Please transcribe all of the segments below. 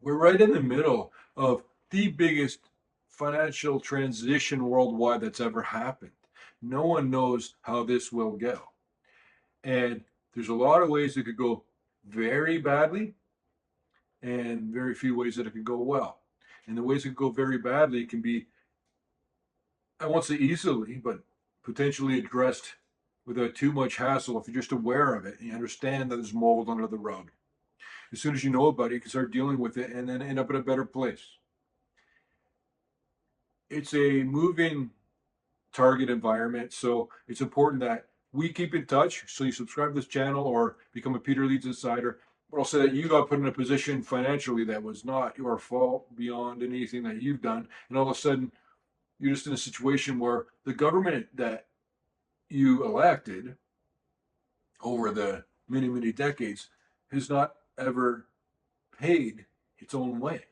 We're right in the middle of the biggest financial transition worldwide that's ever happened. No one knows how this will go. And there's a lot of ways it could go very badly and very few ways that it could go well. And the ways it could go very badly can be, I won't say easily, but potentially addressed without too much hassle if you're just aware of it and you understand that there's mold under the rug. As soon as you know about it, you can start dealing with it and then end up in a better place. It's a moving target environment, so it's important that we keep in touch. So you subscribe to this channel or become a Peter Leeds insider, but also that you got put in a position financially that was not your fault beyond anything that you've done, and all of a sudden you're just in a situation where the government that you elected over the many decades has not ever paid its own way.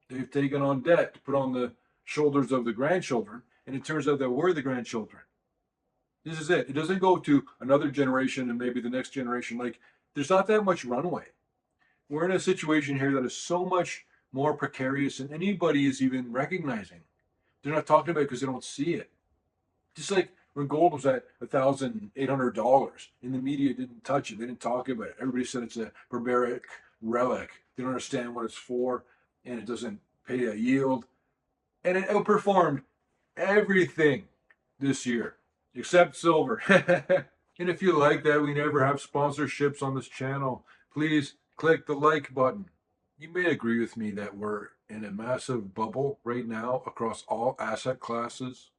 They've taken on debt to put on the shoulders of the grandchildren, and it turns out that we're the grandchildren. This is it. It doesn't go to another generation and maybe the next generation. Like, there's not that much runway. We're in a situation here that is so much more precarious than anybody is even recognizing. They're not talking about it because they don't see it. Just like when gold was at $1,800 and the media didn't touch it, they didn't talk about it. Everybody said it's a barbaric relic. They don't understand what it's for, and it doesn't pay a yield. And it outperformed everything this year except silver. And if you like that, we never have sponsorships on this channel. Please click the like button. You may agree with me that we're in a massive bubble right now across all asset classes.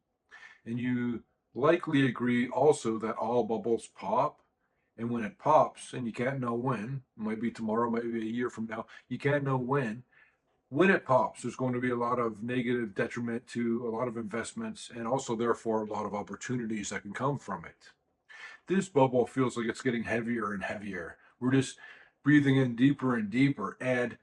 And you likely agree also that all bubbles pop. And when it pops, and you can't know when, it might be tomorrow, might be a year from now, you can't know when it pops, there's going to be a lot of negative detriment to a lot of investments and also, therefore, a lot of opportunities that can come from it. This bubble feels like it's getting heavier and heavier. We're just breathing in deeper and deeper, and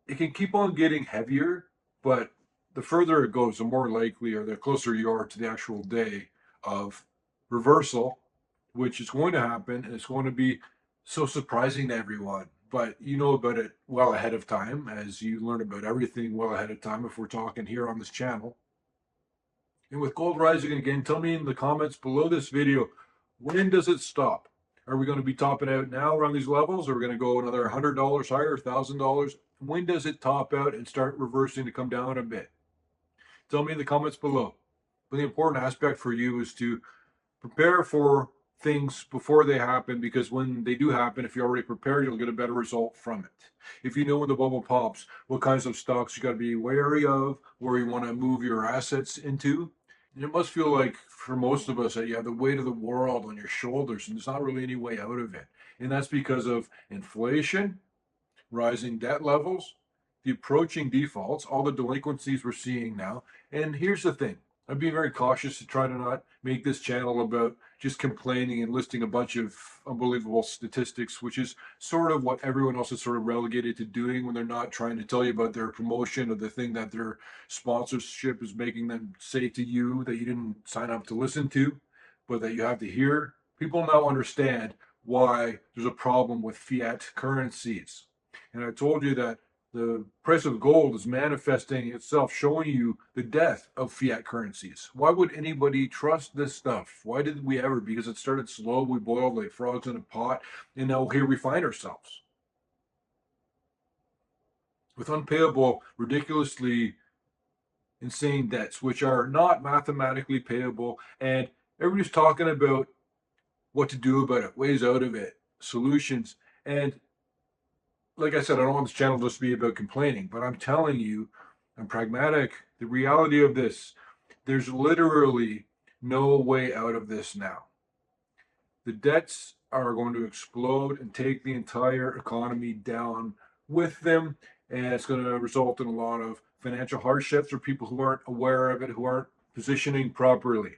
it can keep on getting heavier, but the further it goes, the more likely or the closer you are to the actual day of reversal, which is going to happen, and it's going to be so surprising to everyone. But you know about it well ahead of time, as you learn about everything well ahead of time if we're talking here on this channel. And with gold rising again, tell me in the comments below this video, when does it stop? Are we going to be topping out now around these levels? Or are we going to go another $100 higher, $1,000? When does it top out and start reversing to come down a bit? Tell me in the comments below. But the important aspect for you is to prepare for things before they happen, because when they do happen, if you're already prepared, you'll get a better result from it. If you know when the bubble pops, what kinds of stocks you got to be wary of, where you want to move your assets into. And it must feel like for most of us that you have the weight of the world on your shoulders and there's not really any way out of it. And that's because of inflation, rising debt levels, the approaching defaults, all the delinquencies we're seeing now. And here's the thing. I'm being very cautious to try to not make this channel about just complaining and listing a bunch of unbelievable statistics, which is sort of what everyone else is sort of relegated to doing when they're not trying to tell you about their promotion or the thing that their sponsorship is making them say to you that you didn't sign up to listen to, but that you have to hear. People now understand why there's a problem with fiat currencies. And I told you that the price of gold is manifesting itself, showing you the death of fiat currencies. Why would anybody trust this stuff? Why did we ever? Because it started slow, we boiled like frogs in a pot, and now here we find ourselves with unpayable, ridiculously insane debts, which are not mathematically payable. And everybody's talking about what to do about it, ways out of it, solutions. And like I said, I don't want this channel just to be about complaining, but I'm telling you, I'm pragmatic. The reality of this, there's literally no way out of this now. The debts are going to explode and take the entire economy down with them, and it's going to result in a lot of financial hardships for people who aren't aware of it, who aren't positioning properly.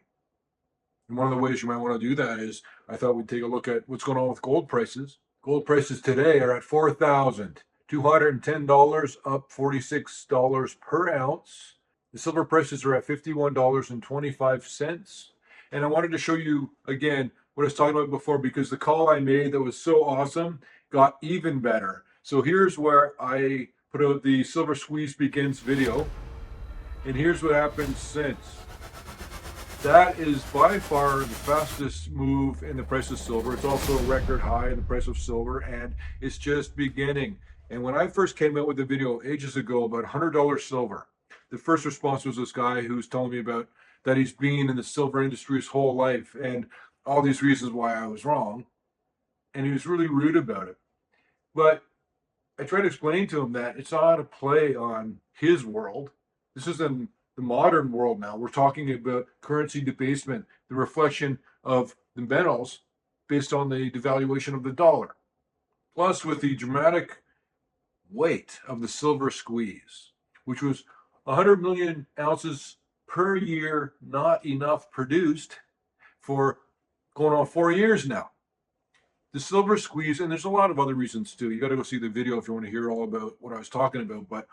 And one of the ways you might want to do that is, I thought we'd take a look at what's going on with gold prices. Gold prices today are at $4,210, up $46 per ounce. The silver prices are at $51.25. And I wanted to show you again what I was talking about before, because the call I made that was so awesome got even better. So here's where I put out the Silver Squeeze Begins video, and here's what happened since. That is by far the fastest move in the price of silver. It's also a record high in the price of silver, and it's just beginning. And when I first came out with the video ages ago about $100 silver, the first response was this guy who's telling me about that he's been in the silver industry his whole life and all these reasons why I was wrong. And he was really rude about it. But I tried to explain to him that it's not a play on his world. This is in the modern world now. We're talking about currency debasement, the reflection of the metals based on the devaluation of the dollar. Plus, with the dramatic weight of the silver squeeze, which was 100 million ounces per year, not enough produced for going on 4 years now. The silver squeeze, and there's a lot of other reasons too. You got to go see the video if you want to hear all about what I was talking about. But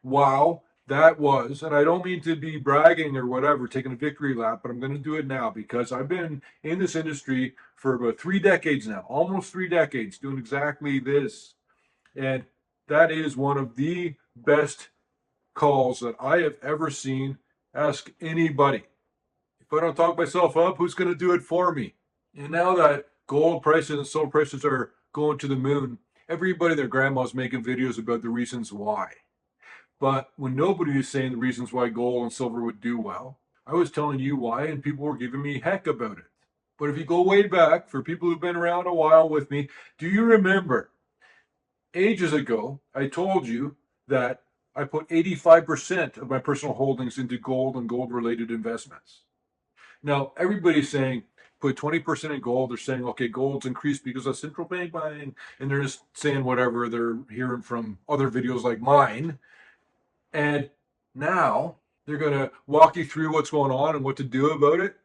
wow, that was, and I don't mean to be bragging or whatever, taking a victory lap, but I'm going to do it now because I've been in this industry for about 3 decades now, almost 3 decades, doing exactly this. And that is one of the best calls that I have ever seen. Ask anybody. If I don't talk myself up, who's going to do it for me? And now that gold prices and silver prices are going to the moon, everybody and their grandma's making videos about the reasons why. But when nobody is saying the reasons why gold and silver would do well, I was telling you why, and people were giving me heck about it. But if you go way back, for people who've been around a while with me, do you remember ages ago, I told you that I put 85% of my personal holdings into gold and gold related investments? Now, everybody's saying put 20% in gold. They're saying, okay, gold's increased because of central bank buying. And they're just saying whatever they're hearing from other videos like mine. And now they're going to walk you through what's going on and what to do about it.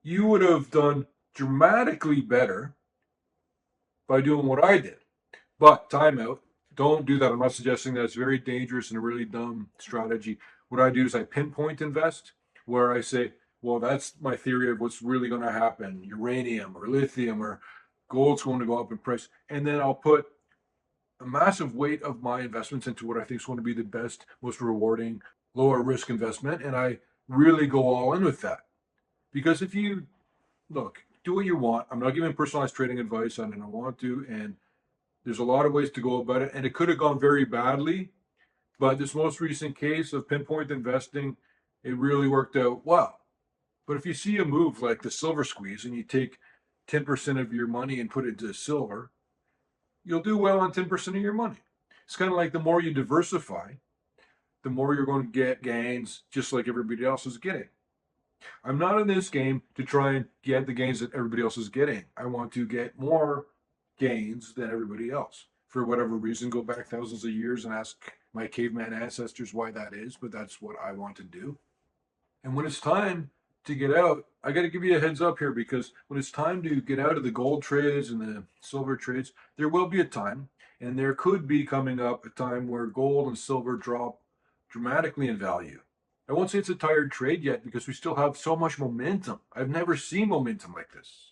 You would have done dramatically better by doing what I did. But time out. Don't do that. I'm not suggesting that. It's very dangerous and a really dumb strategy. What I do is I pinpoint invest, where I say, well, that's my theory of what's really going to happen. Uranium or lithium or gold's going to go up in price. And then I'll put a massive weight of my investments into what I think is going to be the best, most rewarding, lower risk investment. And I really go all in with that. Because if you look, do what you want. I'm not giving personalized trading advice. I don't want to. And there's a lot of ways to go about it. And it could have gone very badly. But this most recent case of pinpoint investing, it really worked out well. But if you see a move like the silver squeeze and you take 10% of your money and put it into silver, you'll do well on 10% of your money. It's kind of like the more you diversify, the more you're going to get gains, just like everybody else is getting. I'm not in this game to try and get the gains that everybody else is getting. I want to get more gains than everybody else. For whatever reason, go back thousands of years and ask my caveman ancestors why that is, but that's what I want to do. And when it's time to get out, I got to give you a heads up here because when it's time to get out of the gold trades and the silver trades, there will be a time, and there could be coming up a time where gold and silver drop dramatically in value. I won't say it's a tired trade yet because we still have so much momentum. I've never seen momentum like this.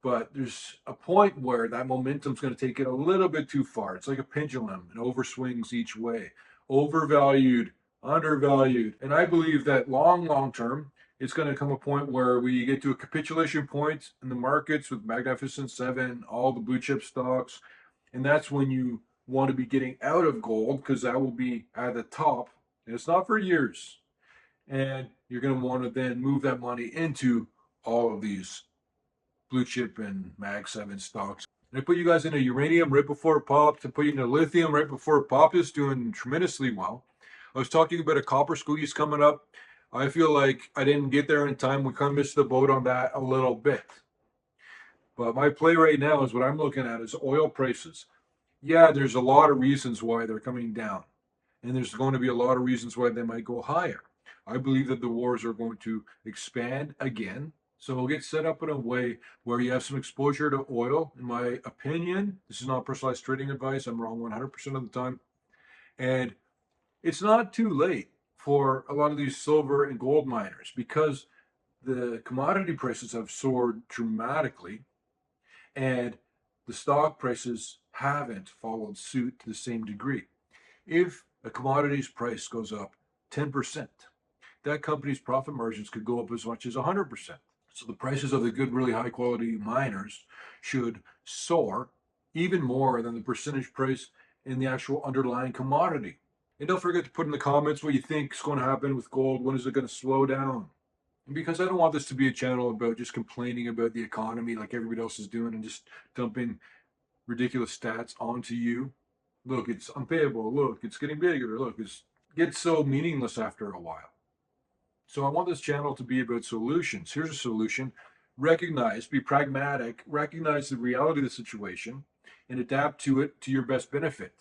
But there's a point where that momentum's going to take it a little bit too far. It's like a pendulum. It overswings each way. Overvalued, undervalued. And I believe that long term, it's going to come a point where we get to a capitulation point in the markets with Magnificent Seven, all the blue chip stocks. And that's when you want to be getting out of gold because that will be at the top. And it's not for years. And you're going to want to then move that money into all of these blue chip and Mag 7 stocks. And I put you guys into uranium right before it popped, and put you into lithium right before it popped. It's doing tremendously well. I was talking about a copper squeeze coming up. I feel like I didn't get there in time. We kind of missed the boat on that a little bit. But my play right now is what I'm looking at is oil prices. Yeah, there's a lot of reasons why they're coming down. And there's going to be a lot of reasons why they might go higher. I believe that the wars are going to expand again. So we'll get set up in a way where you have some exposure to oil. In my opinion, this is not personalized trading advice. I'm wrong 100% of the time. And it's not too late for a lot of these silver and gold miners because the commodity prices have soared dramatically. And the stock prices haven't followed suit to the same degree. If a commodity's price goes up 10%, that company's profit margins could go up as much as 100%. So the prices of the good, really high quality miners should soar even more than the percentage price in the actual underlying commodity. And don't forget to put in the comments what you think is going to happen with gold. When is it going to slow down? And because I don't want this to be a channel about just complaining about the economy like everybody else is doing and just dumping ridiculous stats onto you. Look, it's unpayable. Look, it's getting bigger. Look, it gets so meaningless after a while. So I want this channel to be about solutions. Here's a solution. Recognize, be pragmatic, recognize the reality of the situation and adapt to it to your best benefit.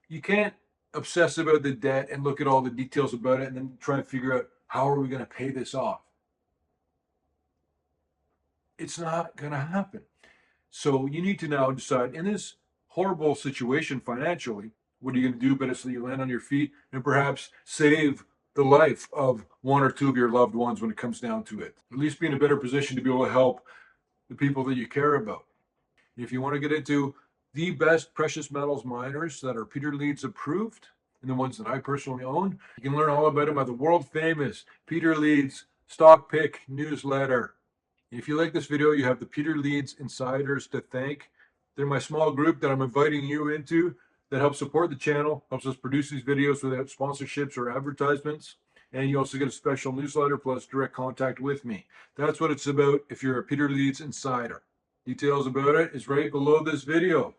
You can't obsess about the debt and look at all the details about it and then try and figure out how are we going to pay this off. It's not going to happen. So you need to now decide in this horrible situation financially, what are you going to do better so that you land on your feet and perhaps save the life of one or two of your loved ones when it comes down to it. At least be in a better position to be able to help the people that you care about. If you want to get into the best precious metals miners that are Peter Leeds approved, and the ones that I personally own, you can learn all about them by the world famous Peter Leeds Stock Pick newsletter. If you like this video, you have the Peter Leeds Insiders to thank. They're my small group that I'm inviting you into that helps support the channel, helps us produce these videos without sponsorships or advertisements. And you also get a special newsletter plus direct contact with me. That's what it's about if you're a Peter Leeds Insider. Details about it is right below this video.